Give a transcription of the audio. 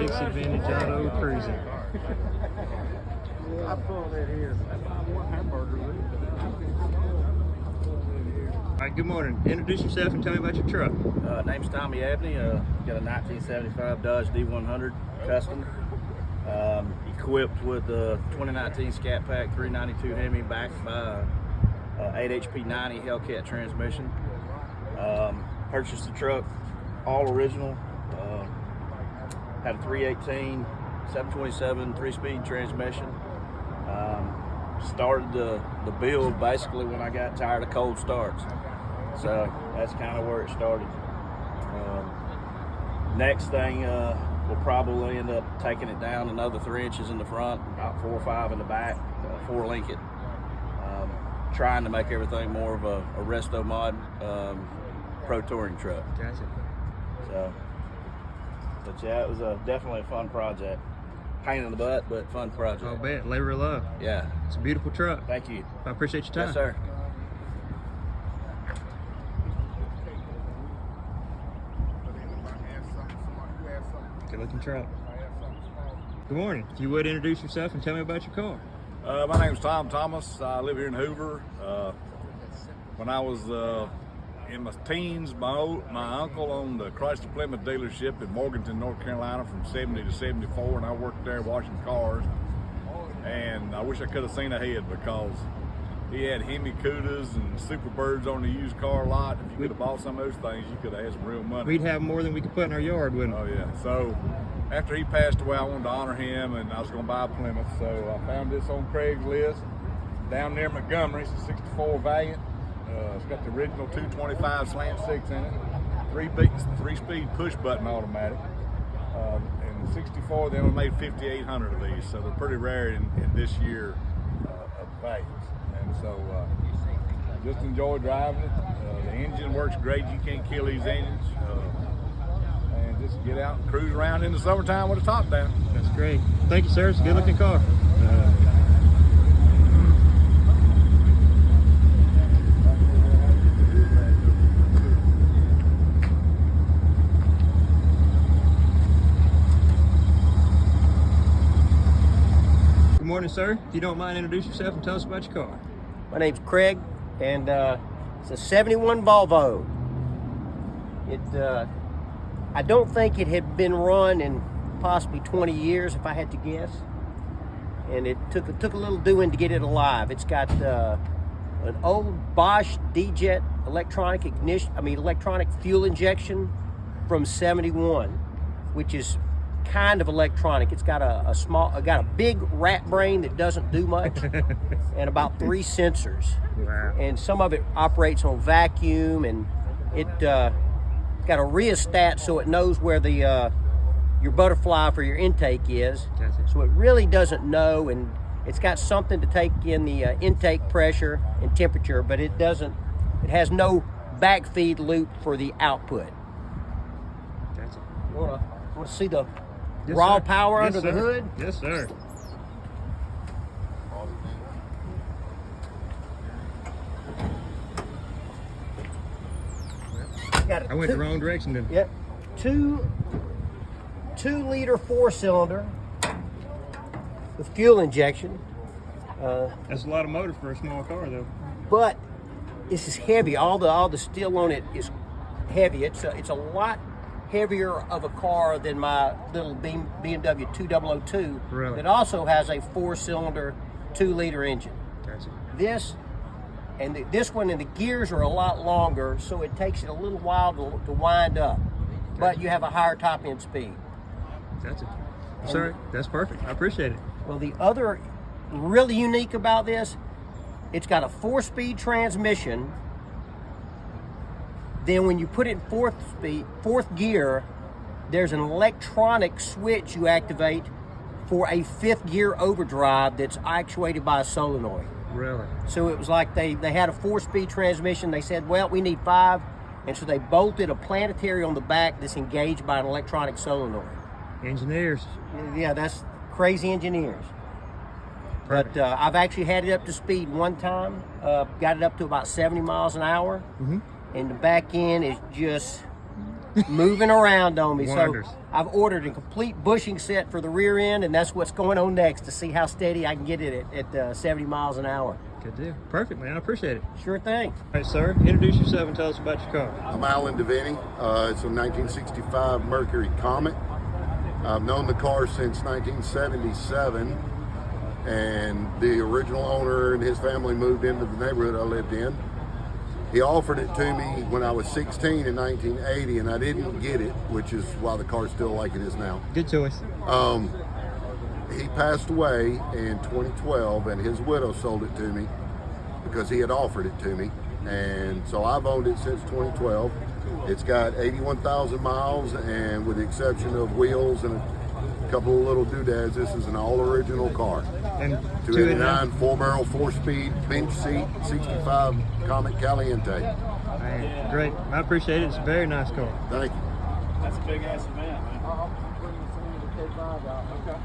Dixie Vintage Auto Cruising. I pulled it here. All right, good morning. Introduce yourself and tell me about your truck. Name's Tommy Abney. Got a 1975 Dodge D100 custom, equipped with the 2019 Scat Pack 392 Hemi, backed by 8 HP 90 Hellcat transmission. Purchased the truck all original. Had a 318 727 3-speed transmission. Started the build basically when I got tired of cold starts. So that's kind of where it started. Next thing, we'll probably end up taking it down another 3 inches in the front, about 4 or 5 in the back, 4-link it. Trying to make everything more of a resto mod pro touring truck. Gotcha. So, but yeah, it was definitely a fun project. Pain in the butt, but fun project. I'll bet. Labor of love. Yeah. It's a beautiful truck. Thank you. I appreciate your time. Yes, sir. Good looking truck. Good morning. If you would introduce yourself and tell me about your car. My name's Tom Thomas. I live here in Hoover. When I was in my teens, my uncle owned the Chrysler Plymouth dealership in Morganton, North Carolina from 70 to 74, and I worked there washing cars. And I wish I could have seen ahead because he had Hemi Cudas and Superbirds on the used car lot. If you could have bought some of those things, you could have had some real money. We'd have more than we could put in our yard, wouldn't we? Oh yeah. So after he passed away, I wanted to honor him, and I was going to buy a Plymouth. So I found this on Craigslist down near Montgomery. It's a 64 Valiant. It's got the original 225 slant 6 in it, 3-speed push button automatic. And 64, they only made 5,800 of these, so they're pretty rare in this year of values. And so just enjoy driving it. The engine works great. You can't kill these engines. And just get out and cruise around in the summertime with the top down. That's great. Thank you, sir. It's a good looking car. Good morning, sir. If you don't mind, introduce yourself and tell us about your car. My name's Craig, and it's a 71 Volvo. I don't think it had been run in possibly 20 years, if I had to guess. And it took a little doing to get it alive. It's got an old Bosch D-Jet electronic fuel injection from 71, which is kind of electronic. It's got a big rat brain that doesn't do much, and about 3 sensors. Wow. And some of it operates on vacuum, and it got a rheostat so it knows where the your butterfly for your intake is. Gotcha. So it really doesn't know, and it's got something to take in the intake pressure and temperature, but it has no backfeed loop for the output. Gotcha. You want to see the Yes, raw sir. power Yes, under the sir. hood? Yes, sir. I went the wrong direction then. Yep. 2 liter 4-cylinder with fuel injection. That's a lot of motor for a small car, though. But this is heavy. All the steel on it is heavy. It's a lot heavier of a car than my little BMW 2002 Really? that also has a 4-cylinder 2-liter engine. Gotcha. This one and the gears are a lot longer, so it takes it a little while to wind up. But you have a higher top end speed. Gotcha. Sir, that's perfect. I appreciate it. Well, the other really unique about this, it's got a 4-speed transmission. Then when you put it in fourth gear, there's an electronic switch you activate for a 5th gear overdrive that's actuated by a solenoid. Really? So it was like they had a 4-speed transmission. They said, well, we need 5. And so they bolted a planetary on the back that's engaged by an electronic solenoid. Engineers. Yeah, that's crazy engineers. Perfect. But I've actually had it up to speed one time. Got it up to about 70 miles an hour. Mm-hmm. And the back end is just moving around on me. Wonders. So I've ordered a complete bushing set for the rear end, and that's what's going on next to see how steady I can get it at 70 miles an hour. Good deal. Perfect, man. I appreciate it. Sure thing. All right, sir. Introduce yourself and tell us about your car. I'm Alan Devaney. It's a 1965 Mercury Comet. I've known the car since 1977, and the original owner and his family moved into the neighborhood I lived in. He offered it to me when I was 16 in 1980, and I didn't get it, which is why the car's still like it is now. Good choice. He passed away in 2012, and his widow sold it to me because he had offered it to me. And so I've owned it since 2012. It's got 81,000 miles, and with the exception of wheels and a couple of little doodads, this is an all-original car. And 289 4-barrel, 4-speed, bench seat, 65 Comet Caliente. Man, great. I appreciate it. It's a very nice car. Thank you. That's a big ass event, man. I'm bringing some of the K5 out. Okay.